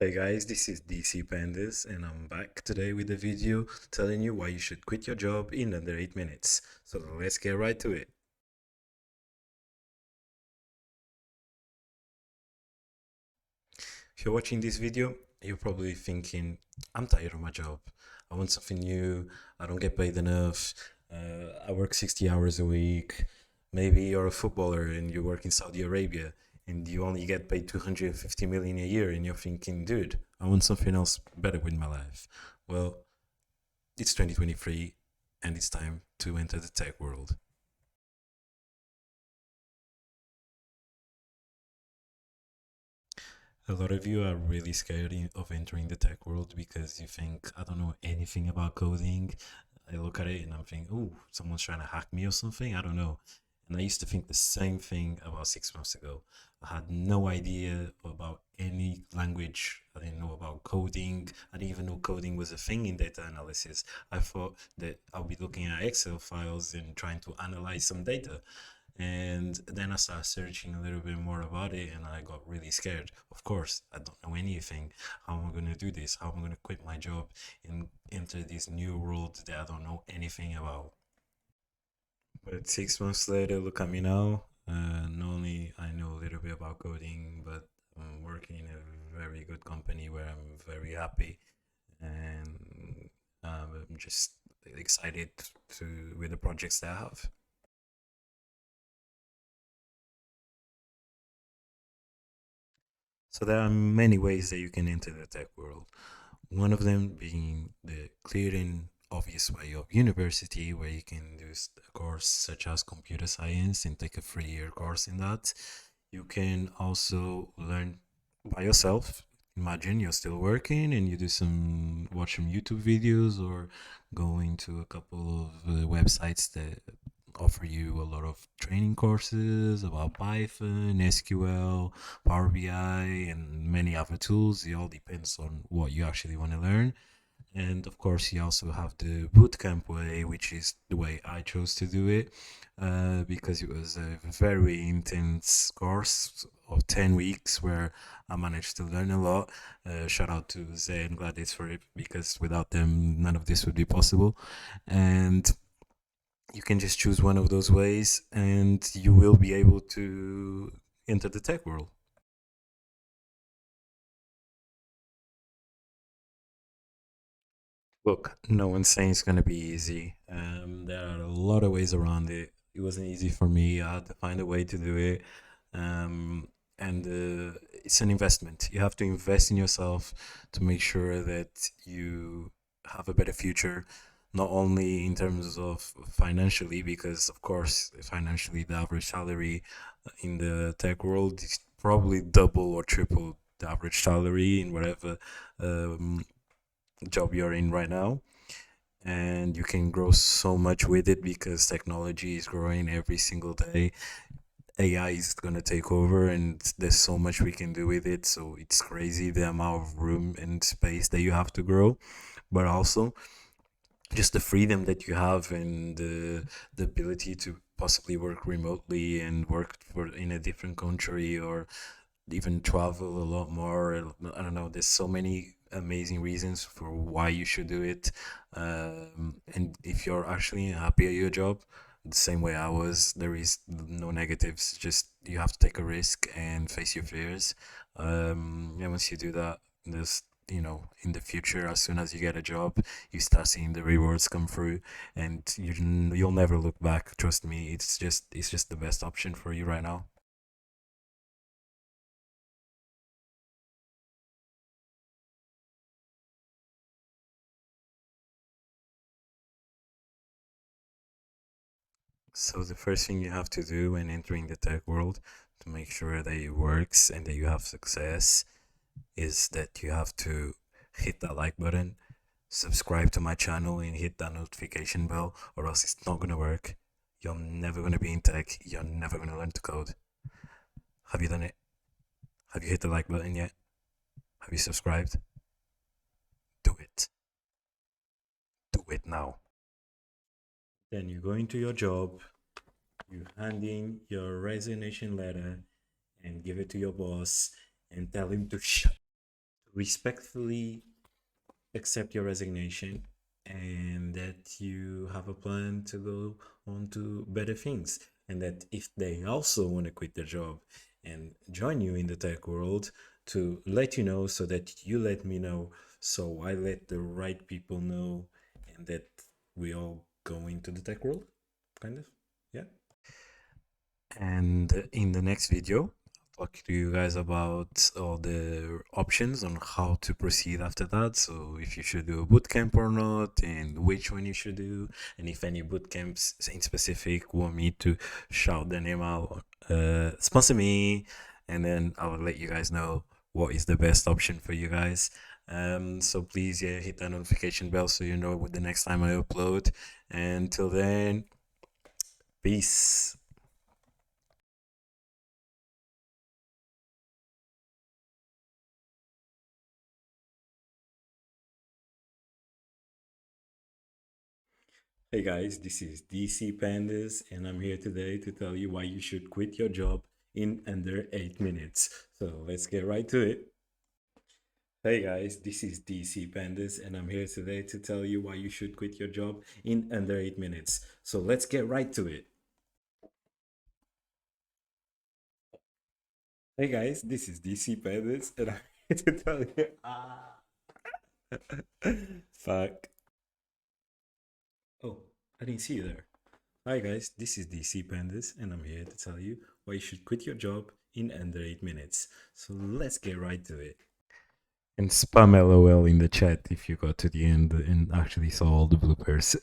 Hey guys, this is DC Pandas and I'm back today with a video telling you why you should quit your job in under 8 minutes. So let's get right to it. If you're watching this video, you're probably thinking, I'm tired of my job. I want something new. I don't get paid enough. I work 60 hours a week. Maybe you're a footballer and you work in Saudi Arabia and you only get paid 250 million a year and you're thinking, dude, I want something else better with my life. Well, it's 2023 and it's time to enter the tech world. A lot of you are really scared of entering the tech world because you think, I don't know anything about coding. I look at it and I'm thinking, oh, someone's trying to hack me or something. I don't know. And I used to think the same thing about 6 months ago. I had no idea about any language. I didn't know about coding. I didn't even know coding was a thing in data analysis. I thought that I'll be looking at Excel files and trying to analyze some data. And then I started searching a little bit more about it and I got really scared. Of course, I don't know anything. How am I going to do this? How am I going to quit my job and enter this new world that I don't know anything about? But 6 months later, look at me now. Not only I know a little bit about coding, but I'm working in a very good company where I'm very happy and I'm just excited to with the projects that I have. So there are many ways that you can enter the tech world. One of them being the clear and obvious way of university, where you can do a course such as computer science and take a 3 year course in that. You can also learn by yourself. Imagine you're still working and you do watch some YouTube videos or going to a couple of websites that offer you a lot of training courses about Python, SQL, Power BI, and many other tools. It all depends on what you actually want to learn. And of course, you also have the bootcamp way, which is the way I chose to do it because it was a very intense course of 10 weeks where I managed to learn a lot. Shout out to Zay and Gladys for it because without them, none of this would be possible. And you can just choose one of those ways and you will be able to enter the tech world. Look, no one's saying it's going to be easy. There are a lot of ways around it. It wasn't easy for me. I had to find a way to do it. And it's an investment. You have to invest in yourself to make sure that you have a better future, not only in terms of financially, because, of course, financially, the average salary in the tech world is probably double or triple the average salary in whatever um, job you're in right now, and you can grow so much with it because technology is growing every single day. AI is going to take over and there's so much we can do with it, so it's crazy the amount of room and space that you have to grow, but also just the freedom that you have and the ability to possibly work remotely and work for in a different country or even travel a lot more. I don't know. There's so many amazing reasons for why you should do it. And if you're actually happy at your job, the same way I was, there is no negatives. Just you have to take a risk and face your fears. And once you do that, there's in the future, as soon as you get a job, you start seeing the rewards come through, and you'll never look back. Trust me, it's just the best option for you right now. So the first thing you have to do when entering the tech world to make sure that it works and that you have success is that you have to hit that like button, subscribe to my channel and hit that notification bell or else it's not gonna work. You're never gonna be in tech, you're never gonna learn to code. Have you done it? Have you hit the like button yet? Have you subscribed? Do it. Do it now. Then you go into your job, you hand in your resignation letter and give it to your boss and tell him to shut. respectfully accept your resignation and that you have a plan to go on to better things. And that if they also want to quit their job and join you in the tech world, to let you know so that you let me know, so I let the right people know, and that we all go into the tech world, kind of. Yeah. And in the next video, I'll talk to you guys about all the options on how to proceed after that. So if you should do a bootcamp or not, and which one you should do, and if any bootcamps in specific want me to shout their name out, sponsor me, and then I will let you guys know what is the best option for you guys. So please, yeah, hit that notification bell so you know the next time I upload. And till then, peace. Hey guys, this is DC Pandas, and I'm here today to tell you why you should quit your job in under 8 minutes. So let's get right to it. Hey guys, this is DC Pandas, and I'm here today to tell you why you should quit your job in under 8 minutes. So let's get right to it. Hey guys, this is DC Pandas, and I'm here to tell you. Fuck. Oh, I didn't see you there. Hi guys, this is DC Pandas, and I'm here to tell you why you should quit your job in under 8 minutes. So let's get right to it. And spam LOL in the chat if you got to the end and actually saw all the bloopers.